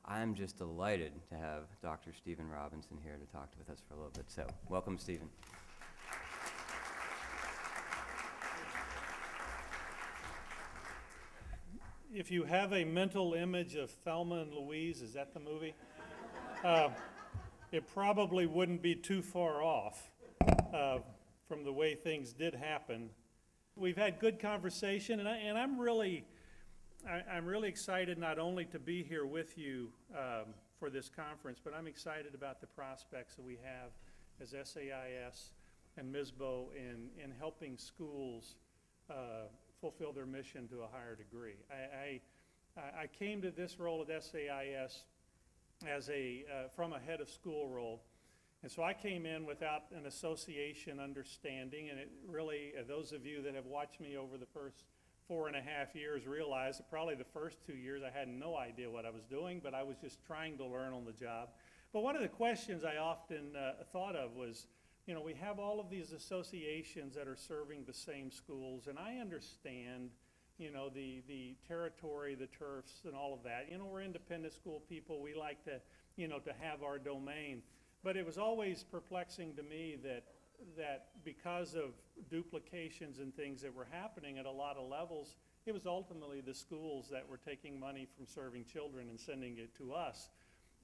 I'm just delighted to have Dr. Stephen Robinson here to talk with us for a little bit. So, welcome, Stephen. If you have a mental image of Thelma and Louise, is that the movie? It probably wouldn't be too far off from the way things did happen. We've had good conversation, and I'm really excited not only to be here with you for this conference, but I'm excited about the prospects that we have as SAIS and MISBO in helping schools fulfill their mission to a higher degree. I came to this role at SAIS as from a head of school role, and so I came in without an association understanding, and it really, those of you that have watched me over the first 4.5 years realize that probably the first 2 years I had no idea what I was doing, but I was just trying to learn on the job. But one of the questions I often thought of was, you know, we have all of these associations that are serving the same schools, and I understand, you know, the territory, the turfs, and all of that. You know, we're independent school people. We like to, you know, to have our domain. But it was always perplexing to me that because of duplications and things that were happening at a lot of levels, it was ultimately the schools that were taking money from serving children and sending it to us.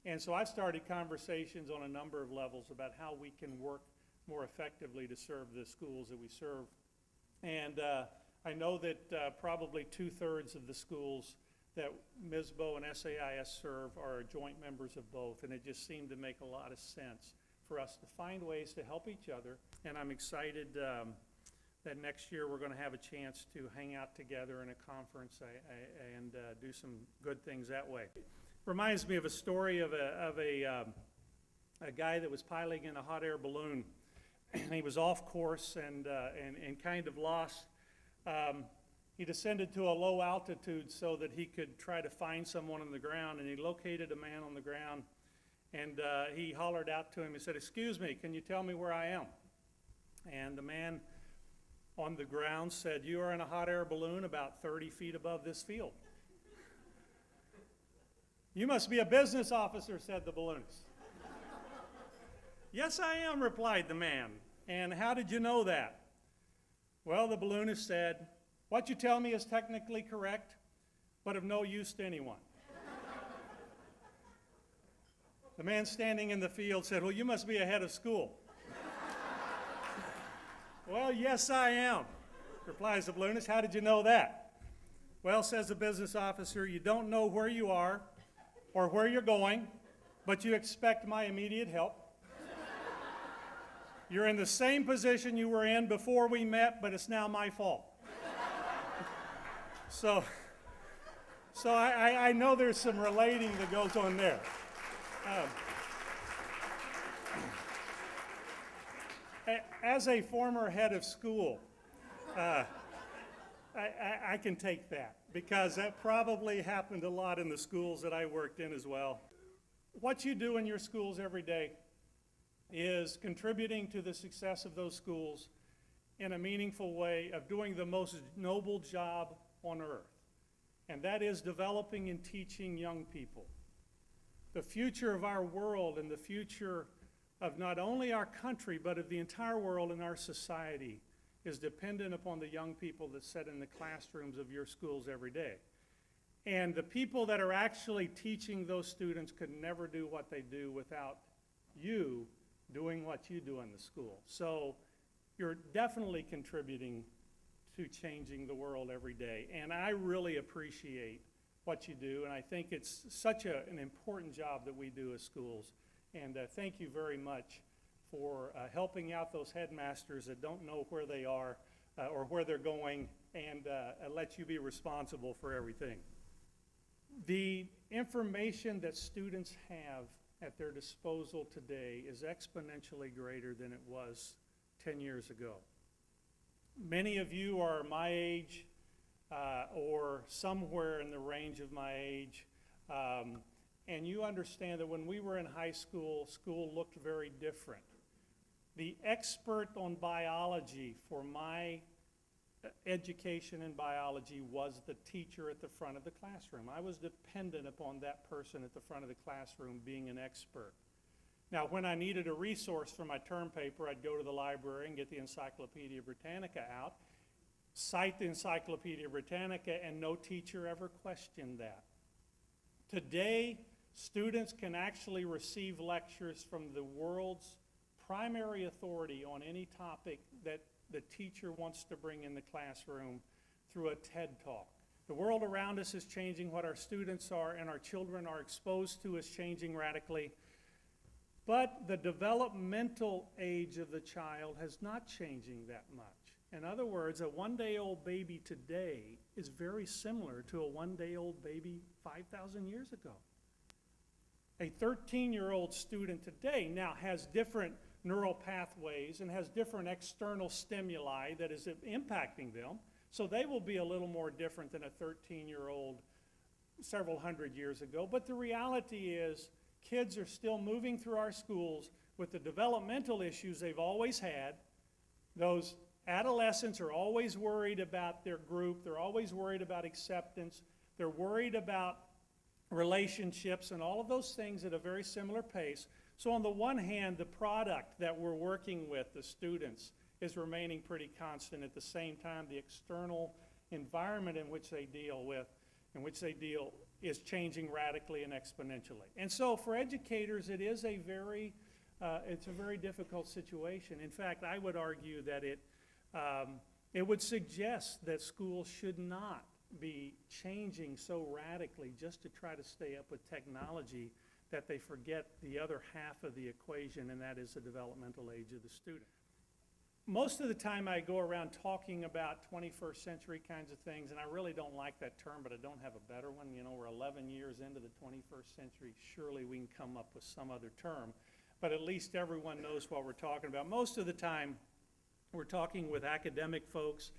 And so I've started conversations on a number of levels about how we can work more effectively to serve the schools that we serve. And I know that probably 2/3 of the schools that MISBO and SAIS serve are joint members of both, and it just seemed to make a lot of sense for us to find ways to help each other. And I'm excited that next year we're going to have a chance to hang out together in a conference and do some good things that way. Reminds me of a story of a guy that was piloting in a hot air balloon, and he was off course and kind of lost. He descended to a low altitude so that he could try to find someone on the ground, and he located a man on the ground, and he hollered out to him. He said, "Excuse me, can you tell me where I am?" And the man on the ground said, "You are in a hot air balloon about 30 feet above this field." "You must be a business officer," said the balloonist. "Yes, I am," replied the man. "And how did you know that?" "Well," the balloonist said, "what you tell me is technically correct, but of no use to anyone." The man standing in the field said, "Well, you must be a head of school." "Well, yes, I am," replies the balloonist. "How did you know that?" "Well," says the business officer, "you don't know where you are or where you're going, but you expect my immediate help. You're in the same position you were in before we met, but it's now my fault." So I know there's some relating that goes on there. As a former head of school, I can take that, because that probably happened a lot in the schools that I worked in as well. What you do in your schools every day is contributing to the success of those schools in a meaningful way of doing the most noble job on earth, and that is developing and teaching young people. The future of our world and the future of not only our country, but of the entire world and our society is dependent upon the young people that sit in the classrooms of your schools every day. And the people that are actually teaching those students could never do what they do without you doing what you do in the school. So you're definitely contributing to changing the world every day. And I really appreciate what you do, and I think it's such an important job that we do as schools. And thank you very much for helping out those headmasters that don't know where they are or where they're going, and let you be responsible for everything. The information that students have at their disposal today is exponentially greater than it was 10 years ago. Many of you are my age or somewhere in the range of my age, and you understand that when we were in high school, school looked very different. The expert on biology for my education in biology was the teacher at the front of the classroom. I was dependent upon that person at the front of the classroom being an expert. Now, when I needed a resource for my term paper, I'd go to the library and get the Encyclopedia Britannica out, cite the Encyclopedia Britannica, and no teacher ever questioned that. Today, students can actually receive lectures from the world's primary authority on any topic that the teacher wants to bring in the classroom through a TED Talk. The world around us is changing. What our students are and our children are exposed to is changing radically. But the developmental age of the child is not changing that much. In other words, a one-day-old baby today is very similar to a one-day-old baby 5,000 years ago. A 13-year-old student today now has different neural pathways and has different external stimuli that is impacting them. So they will be a little more different than a 13-year-old several hundred years ago. But the reality is kids are still moving through our schools with the developmental issues they've always had. Those adolescents are always worried about their group. They're always worried about acceptance. They're worried about relationships and all of those things at a very similar pace. So on the one hand, the product that we're working with, the students, is remaining pretty constant. At the same time, the external environment in which they deal is changing radically and exponentially. And so for educators, it is a very difficult situation. In fact, I would argue that it would suggest that schools should not be changing so radically just to try to stay up with technology that they forget the other half of the equation, and that is the developmental age of the student. Most of the time I go around talking about 21st century kinds of things, and I really don't like that term, but I don't have a better one. You know, we're 11 years into the 21st century. Surely we can come up with some other term, but at least everyone knows what we're talking about. Most of the time we're talking with academic folks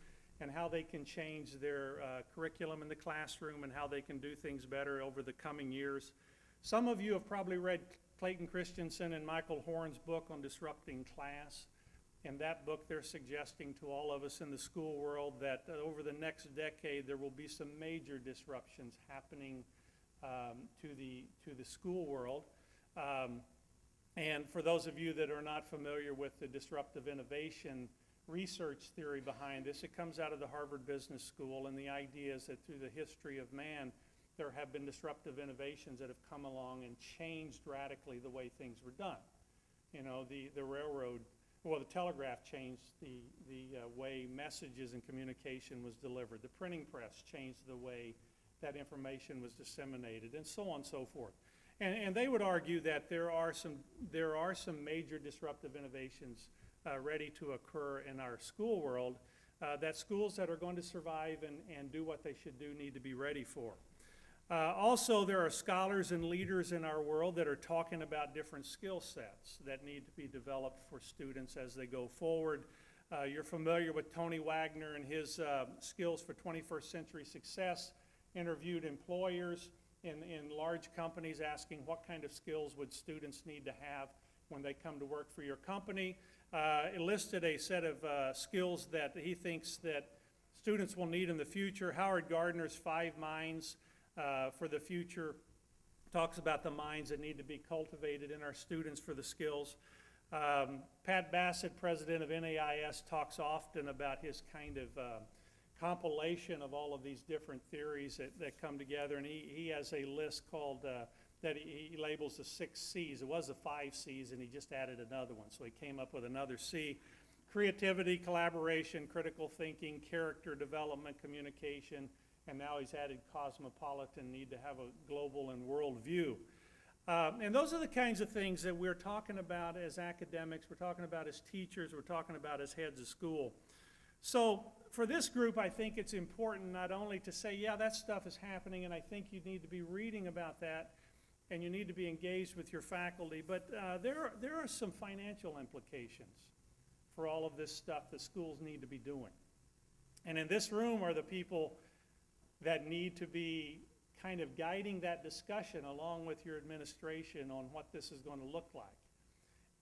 and how they can change their curriculum in the classroom and how they can do things better over the coming years. Some of you have probably read Clayton Christensen and Michael Horn's book on disrupting class. In that book, they're suggesting to all of us in the school world that over the next decade, there will be some major disruptions happening to the school world. And for those of you that are not familiar with the disruptive innovation research theory behind this, it comes out of the Harvard Business School, and the idea is that through the history of man, there have been disruptive innovations that have come along and changed radically the way things were done. You know, the railroad, well, the telegraph changed the way messages and communication was delivered. The printing press changed the way that information was disseminated, and so on and so forth. And they would argue that there are some major disruptive innovations ready to occur in our school world that schools that are going to survive and do what they should do need to be ready for. Also, there are scholars and leaders in our world that are talking about different skill sets that need to be developed for students as they go forward. You're familiar with Tony Wagner and his skills for 21st century success, interviewed employers in large companies asking what kind of skills would students need to have when they come to work for your company. It listed a set of skills that he thinks that students will need in the future. Howard Gardner's 5 Minds for the future talks about the minds that need to be cultivated in our students for the skills. Pat Bassett, president of NAIS, talks often about his kind of compilation of all of these different theories that come together, and he has a list called that he labels the 6 C's. It was the 5 C's, and he just added another one, so he came up with another C. Creativity, collaboration, critical thinking, character development, communication, and now he's added cosmopolitan, need to have a global and world view. And those are the kinds of things that we're talking about as academics, we're talking about as teachers, we're talking about as heads of school. So for this group, I think it's important not only to say, yeah, that stuff is happening, and I think you need to be reading about that, and you need to be engaged with your faculty, but there are some financial implications for all of this stuff that schools need to be doing. And in this room are the people that need to be kind of guiding that discussion along with your administration on what this is going to look like.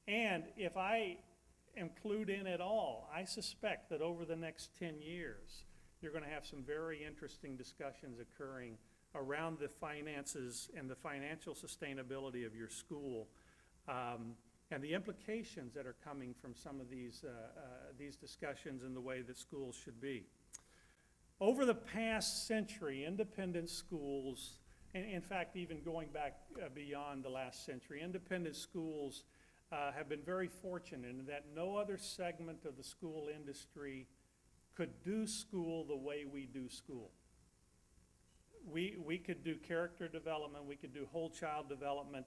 And if I include in it all, I suspect that over the next 10 years, you're going to have some very interesting discussions occurring around the finances and the financial sustainability of your school, and the implications that are coming from some of these discussions and the way that schools should be. Over the past century, independent schools, and in fact even going back beyond the last century, independent schools have been very fortunate in that no other segment of the school industry could do school the way we do school. We could do character development, we could do whole child development,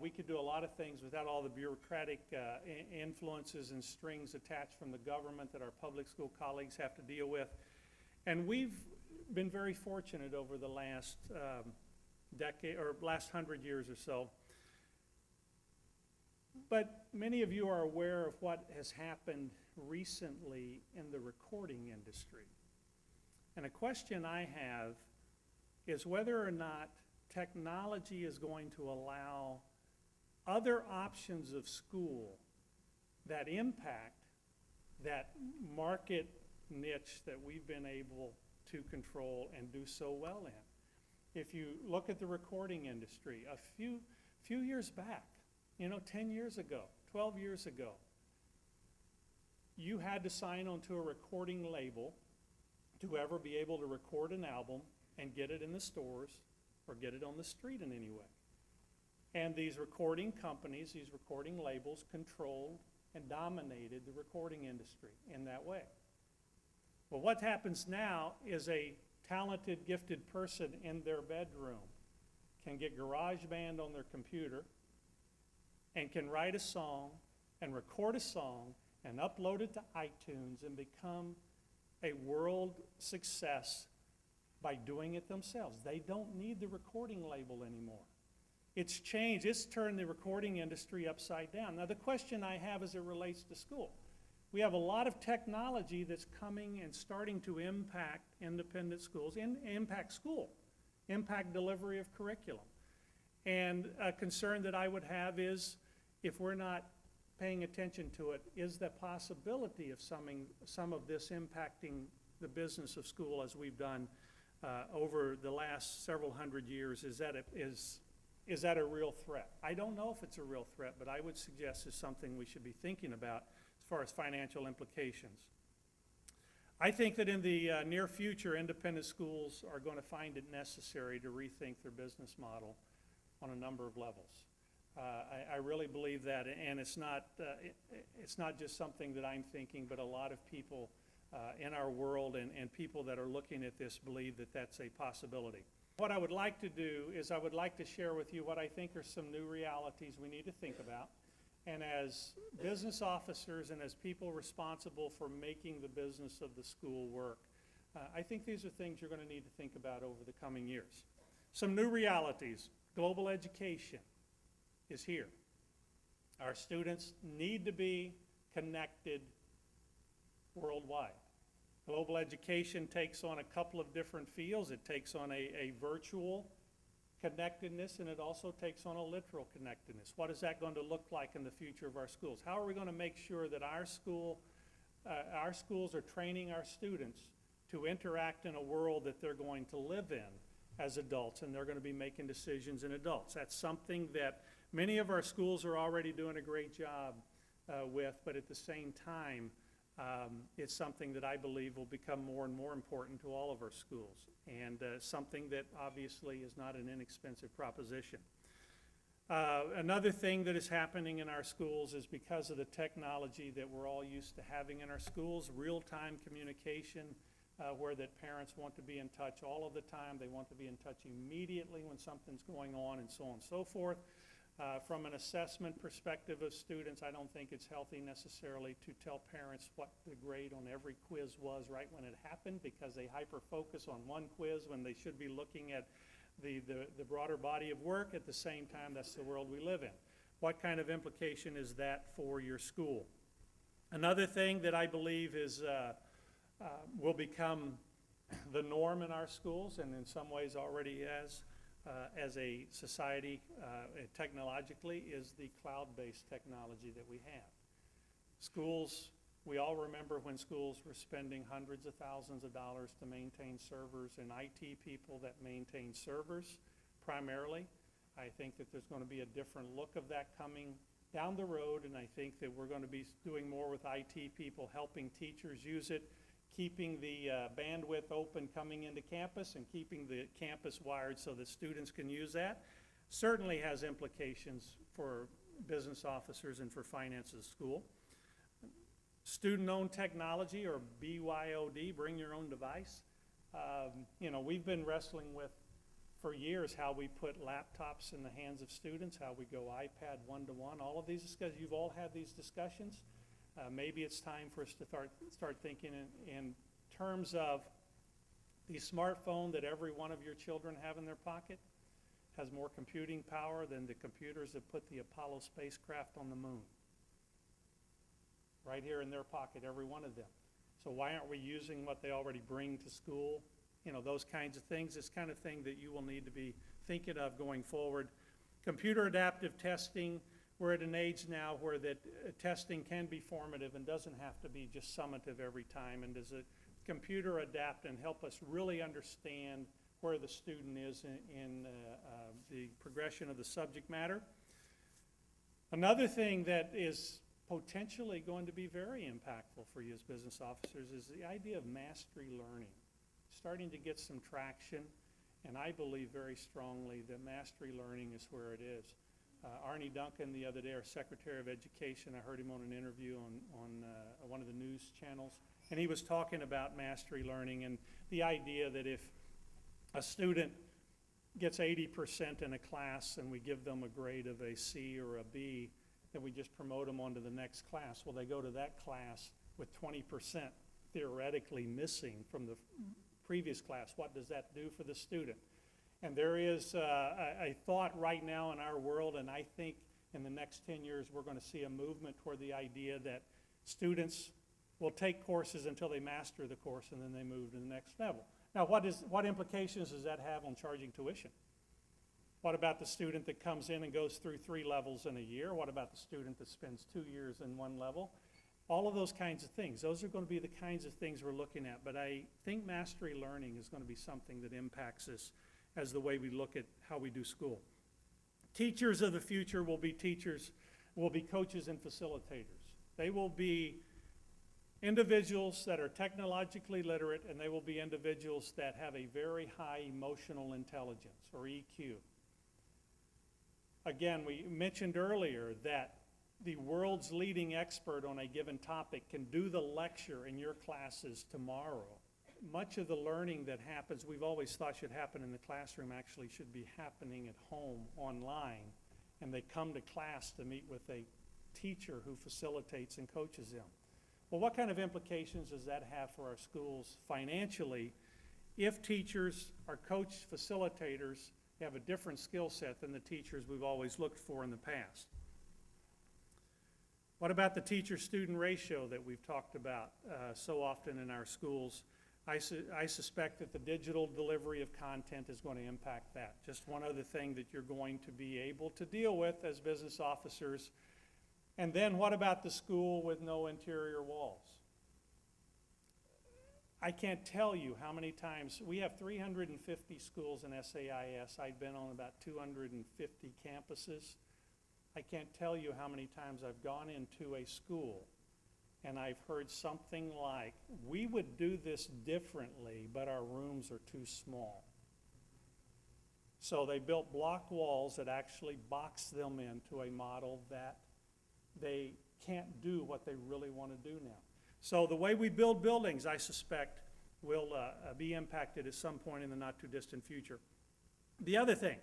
we could do a lot of things without all the bureaucratic influences and strings attached from the government that our public school colleagues have to deal with. And we've been very fortunate over the last decade, or last 100 years or so. But many of you are aware of what has happened recently in the recording industry. And a question I have is whether or not technology is going to allow other options of school that impact that market niche that we've been able to control and do so well in. If you look at the recording industry, a few years back, 10 years ago, 12 years ago, you had to sign onto a recording label to ever be able to record an album and get it in the stores or get it on the street in any way. And these recording companies, these recording labels controlled and dominated the recording industry in that way. Well, what happens now is a talented, gifted person in their bedroom can get GarageBand on their computer and can write a song and record a song and upload it to iTunes and become a world success by doing it themselves. They don't need the recording label anymore. It's changed. It's turned the recording industry upside down. Now, the question I have as it relates to school, we have a lot of technology that's coming and starting to impact independent schools, impact school, impact delivery of curriculum. And a concern that I would have is, if we're not paying attention to it, is the possibility of some of this impacting the business of school as we've done over the last several hundred years. Is that a real threat? I don't know if it's a real threat, but I would suggest it's something we should be thinking about as far as financial implications. I think that in the near future, independent schools are going to find it necessary to rethink their business model on a number of levels. I really believe that, and it's not just something that I'm thinking, but a lot of people in our world and people that are looking at this believe that that's a possibility. What I would like to do is I would like to share with you what I think are some new realities we need to think about. And as business officers and as people responsible for making the business of the school work, I think these are things you're going to need to think about over the coming years. Some new realities. Global education is here. Our students need to be connected worldwide. Global education takes on a couple of different fields. It takes on a virtual connectedness, and it also takes on a literal connectedness. What is that going to look like in the future of our schools? How are we going to make sure that our schools are training our students to interact in a world that they're going to live in as adults, and they're going to be making decisions in adults? That's something that many of our schools are already doing a great job with, but at the same time, it's something that I believe will become more and more important to all of our schools, and something that obviously is not an inexpensive proposition. Another thing that is happening in our schools is because of the technology that we're all used to having in our schools, real-time communication, where that parents want to be in touch all of the time. They want to be in touch immediately when something's going on, and so on and so forth. From an assessment perspective of students, I don't think it's healthy necessarily to tell parents what the grade on every quiz was right when it happened, because they hyper-focus on one quiz when they should be looking at the broader body of work. At the same time, that's the world we live in. What kind of implication is that for your school? Another thing that I believe is will become the norm in our schools, and in some ways already as a society technologically, is the cloud-based technology that we have. Schools, we all remember when schools were spending hundreds of thousands of dollars to maintain servers, and IT people that maintain servers primarily. I think that there's going to be a different look of that coming down the road, and I think that we're going to be doing more with IT people, helping teachers use it, keeping the bandwidth open coming into campus, and keeping the campus wired so that students can use that. Certainly has implications for business officers and for finance of the school. Student-owned technology, or BYOD, bring your own device. You know, we've been wrestling with for years how we put laptops in the hands of students, how we go iPad one-to-one. All of these discussions, you've all had these discussions. Maybe it's time for us to start thinking in terms of the smartphone that every one of your children have in their pocket has more computing power than the computers that put the Apollo spacecraft on the moon. Right here in their pocket, every one of them. So why aren't we using what they already bring to school? You know, those kinds of things. This kind of thing that you will need to be thinking of going forward. Computer adaptive testing. We're at an age now where that testing can be formative and doesn't have to be just summative every time. And does a computer adapt and help us really understand where the student is in the progression of the subject matter? Another thing that is potentially going to be very impactful for you as business officers is the idea of mastery learning. Starting to get some traction, and I believe very strongly that mastery learning is where it is. Arnie Duncan the other day, our Secretary of Education, I heard him on an interview on one of the news channels, and he was talking about mastery learning and the idea that if a student gets 80% in a class and we give them a grade of a C or a B, then we just promote them onto the next class. Well, they go to that class with 20% theoretically missing from the previous class. What does that do for the student? And there is a thought right now in our world, and I think in the next 10 years we're going to see a movement toward the idea that students will take courses until they master the course and then they move to the next level. Now, what implications does that have on charging tuition? What about the student that comes in and goes through 3 levels in a year? What about the student that spends 2 years in one level? All of those kinds of things. Those are going to be the kinds of things we're looking at. But I think mastery learning is going to be something that impacts us as the way we look at how we do school. Teachers of the future will be coaches and facilitators. They will be individuals that are technologically literate, and they will be individuals that have a very high emotional intelligence, or EQ. Again, we mentioned earlier that the world's leading expert on a given topic can do the lecture in your classes tomorrow. Much of the learning that happens, we've always thought should happen in the classroom, actually should be happening at home, online, and they come to class to meet with a teacher who facilitates and coaches them. Well, what kind of implications does that have for our schools financially if teachers are coach facilitators have a different skill set than the teachers we've always looked for in the past? What about the teacher-student ratio that we've talked about so often in our schools? I suspect that the digital delivery of content is going to impact that. Just one other thing that you're going to be able to deal with as business officers. And then what about the school with no interior walls? I can't tell you how many times, we have 350 schools in SAIS. I've been on about 250 campuses. I can't tell you how many times I've gone into a school and I've heard something like, we would do this differently, but our rooms are too small. So they built block walls that actually box them into a model that they can't do what they really want to do now. So the way we build buildings, I suspect, will be impacted at some point in the not too distant future. The other thing,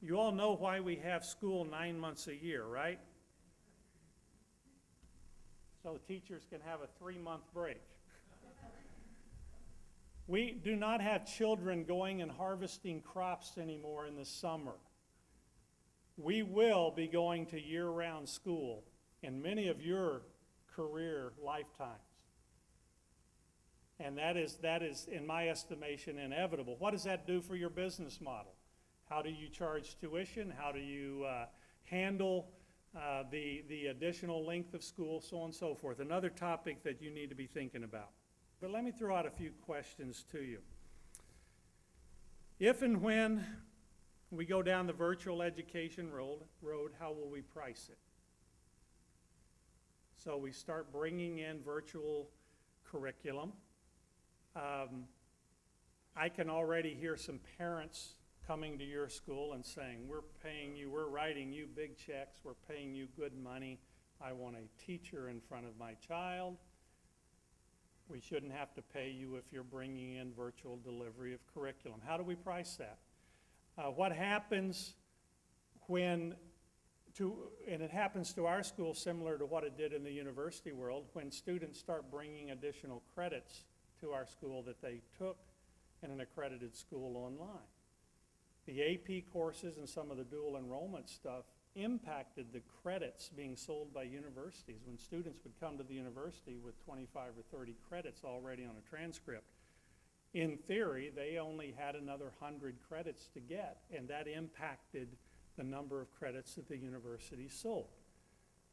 you all know why we have school 9 months a year, right? So teachers can have a 3-month break. We do not have children going and harvesting crops anymore in the summer. We will be going to year-round school in many of your career lifetimes. And that is, in my estimation, inevitable. What does that do for your business model? How do you charge tuition? How do you handle the additional length of school, so on and so forth. Another topic that you need to be thinking about. But let me throw out a few questions to you. If and when we go down the virtual education road, how will we price it? So we start bringing in virtual curriculum. I can already hear some parents coming to your school and saying, we're paying you, we're writing you big checks, we're paying you good money. I want a teacher in front of my child. We shouldn't have to pay you if you're bringing in virtual delivery of curriculum. How do we price that? What happens when, and it happens to our school similar to what it did in the university world, when students start bringing additional credits to our school that they took in an accredited school online. The AP courses and some of the dual enrollment stuff impacted the credits being sold by universities. When students would come to the university with 25 or 30 credits already on a transcript, in theory, they only had another 100 credits to get, and that impacted the number of credits that the university sold.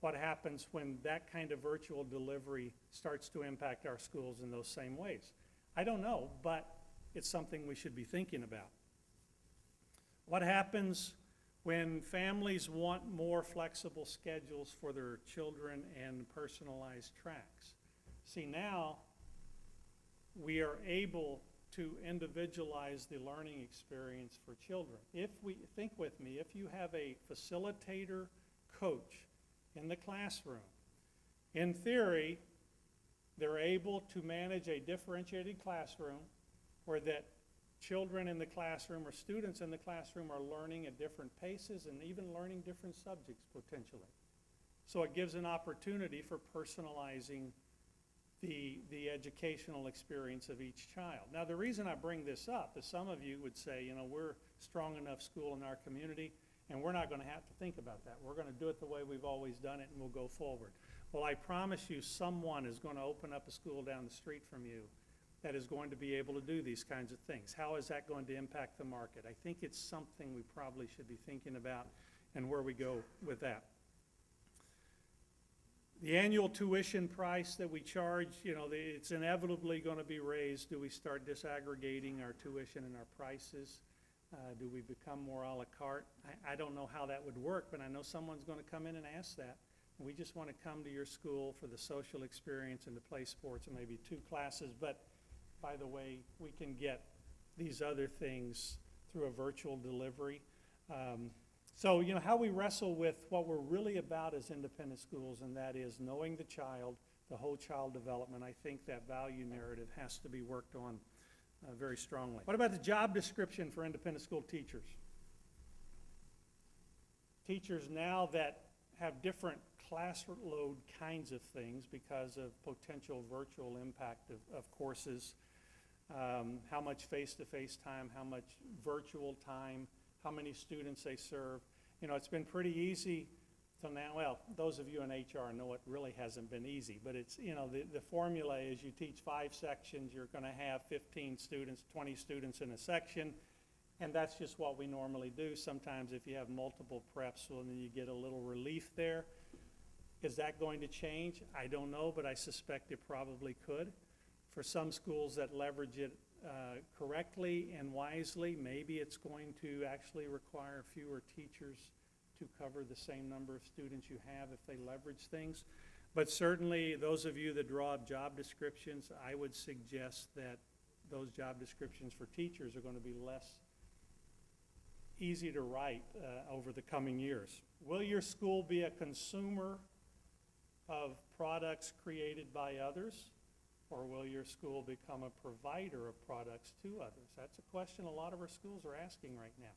What happens when that kind of virtual delivery starts to impact our schools in those same ways? I don't know, but it's something we should be thinking about. What happens when families want more flexible schedules for their children and personalized tracks? See, now we are able to individualize the learning experience for children. If we, think with me, if you have a facilitator coach in the classroom, in theory, they're able to manage a differentiated classroom where that children in the classroom or students in the classroom are learning at different paces and even learning different subjects potentially. So it gives an opportunity for personalizing the educational experience of each child. Now the reason I bring this up is some of you would say, you know, we're a strong enough school in our community and we're not going to have to think about that. We're going to do it the way we've always done it and we'll go forward. Well, I promise you someone is going to open up a school down the street from you that is going to be able to do these kinds of things. How is that going to impact the market? I think it's something we probably should be thinking about and where we go with that. The annual tuition price that we charge, you know, it's inevitably going to be raised. Do we start disaggregating our tuition and our prices? Do we become more a la carte? I don't know how that would work, but I know someone's going to come in and ask that. We just want to come to your school for the social experience and to play sports and maybe 2 classes, but by the way, we can get these other things through a virtual delivery. So, you know, how we wrestle with what we're really about as independent schools, and that is knowing the child, the whole child development. I think that value narrative has to be worked on very strongly. What about the job description for independent school teachers? Teachers now that have different class load kinds of things because of potential virtual impact of courses, how much face-to-face time, how much virtual time, how many students they serve. You know, it's been pretty easy till now. Well, those of you in HR know it really hasn't been easy, but it's, you know, the formula is you teach 5 sections, you're going to have 15 students, 20 students in a section, and that's just what we normally do. Sometimes if you have multiple preps, well, then you get a little relief there. Is that going to change? I don't know, but I suspect it probably could. For some schools that leverage it correctly and wisely, maybe it's going to actually require fewer teachers to cover the same number of students you have if they leverage things. But certainly, those of you that draw up job descriptions, I would suggest that those job descriptions for teachers are going to be less easy to write over the coming years. Will your school be a consumer of products created by others, or will your school become a provider of products to others? That's a question a lot of our schools are asking right now.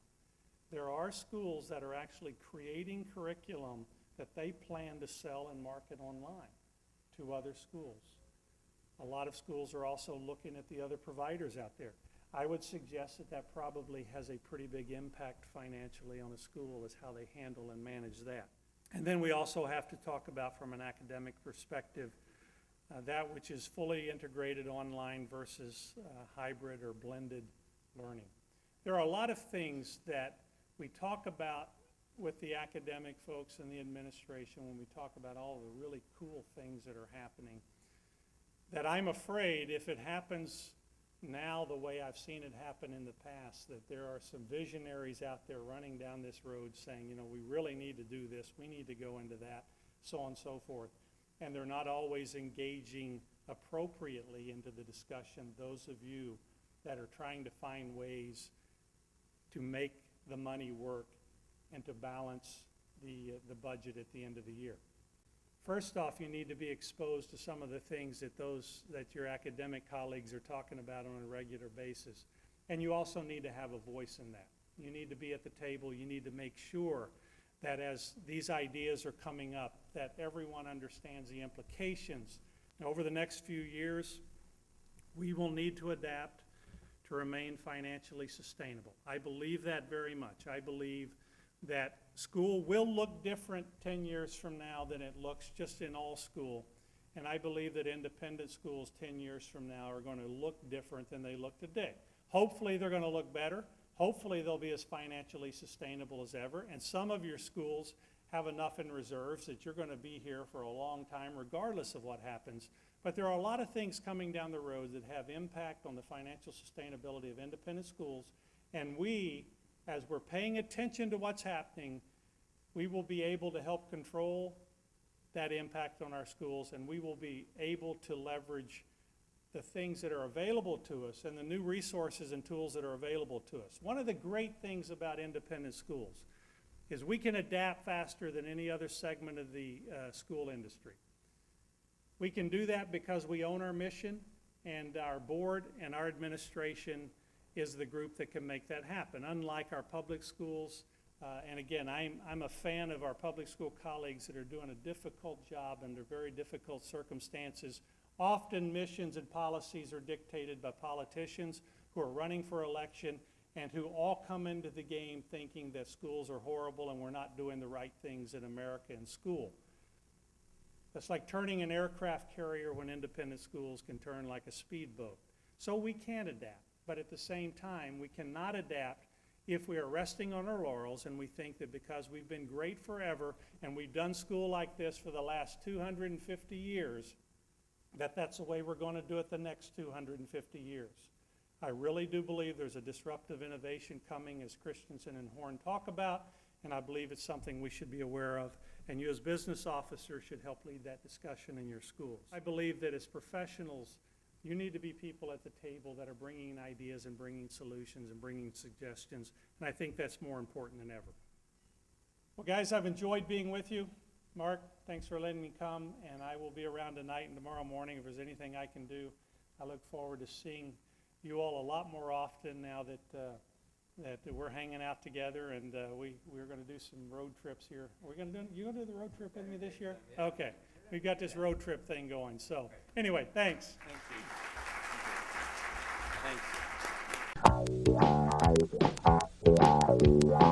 There are schools that are actually creating curriculum that they plan to sell and market online to other schools. A lot of schools are also looking at the other providers out there. I would suggest that that probably has a pretty big impact financially on a school as how they handle and manage that. And then we also have to talk about, from an academic perspective, that which is fully integrated online versus hybrid or blended learning. There are a lot of things that we talk about with the academic folks and the administration when we talk about all the really cool things that are happening, that I'm afraid if it happens now the way I've seen it happen in the past, that there are some visionaries out there running down this road saying, you know, we really need to do this, we need to go into that, so on and so forth. And they're not always engaging appropriately into the discussion, those of you that are trying to find ways to make the money work and to balance the budget at the end of the year. First off, you need to be exposed to some of the things that your academic colleagues are talking about on a regular basis. And you also need to have a voice in that. You need to be at the table. You need to make sure that as these ideas are coming up, that everyone understands the implications. Now, over the next few years, we will need to adapt to remain financially sustainable. I believe that very much. I believe that school will look different 10 years from now than it looks just in all school. And I believe that independent schools 10 years from now are going to look different than they look today. Hopefully they're going to look better. Hopefully they'll be as financially sustainable as ever. And some of your schools have enough in reserves that you're going to be here for a long time regardless of what happens. But there are a lot of things coming down the road that have impact on the financial sustainability of independent schools. And we, as we're paying attention to what's happening, we will be able to help control that impact on our schools, and we will be able to leverage the things that are available to us and the new resources and tools that are available to us. One of the great things about independent schools is we can adapt faster than any other segment of the school industry. We can do that because we own our mission, and our board and our administration is the group that can make that happen. Unlike our public schools, and again, I'm a fan of our public school colleagues that are doing a difficult job under very difficult circumstances. Often missions and policies are dictated by politicians who are running for election and who all come into the game thinking that schools are horrible and we're not doing the right things in America in school. That's like turning an aircraft carrier when independent schools can turn like a speedboat. So we can adapt. But at the same time, we cannot adapt if we are resting on our laurels and we think that because we've been great forever and we've done school like this for the last 250 years, that that's the way we're going to do it the next 250 years. I really do believe there's a disruptive innovation coming, as Christensen and Horn talk about, and I believe it's something we should be aware of, and you as business officers should help lead that discussion in your schools. I believe that as professionals, you need to be people at the table that are bringing ideas and bringing solutions and bringing suggestions, and I think that's more important than ever. Well, guys, I've enjoyed being with you. Mark, thanks for letting me come, and I will be around tonight and tomorrow morning if there's anything I can do. I look forward to seeing you all a lot more often now that we're hanging out together, and we're going to do some road trips here. Are we going to do? You going to do the road trip with me this year? Okay, we've got this road trip thing going. So anyway, thanks. Thank you. Thanks.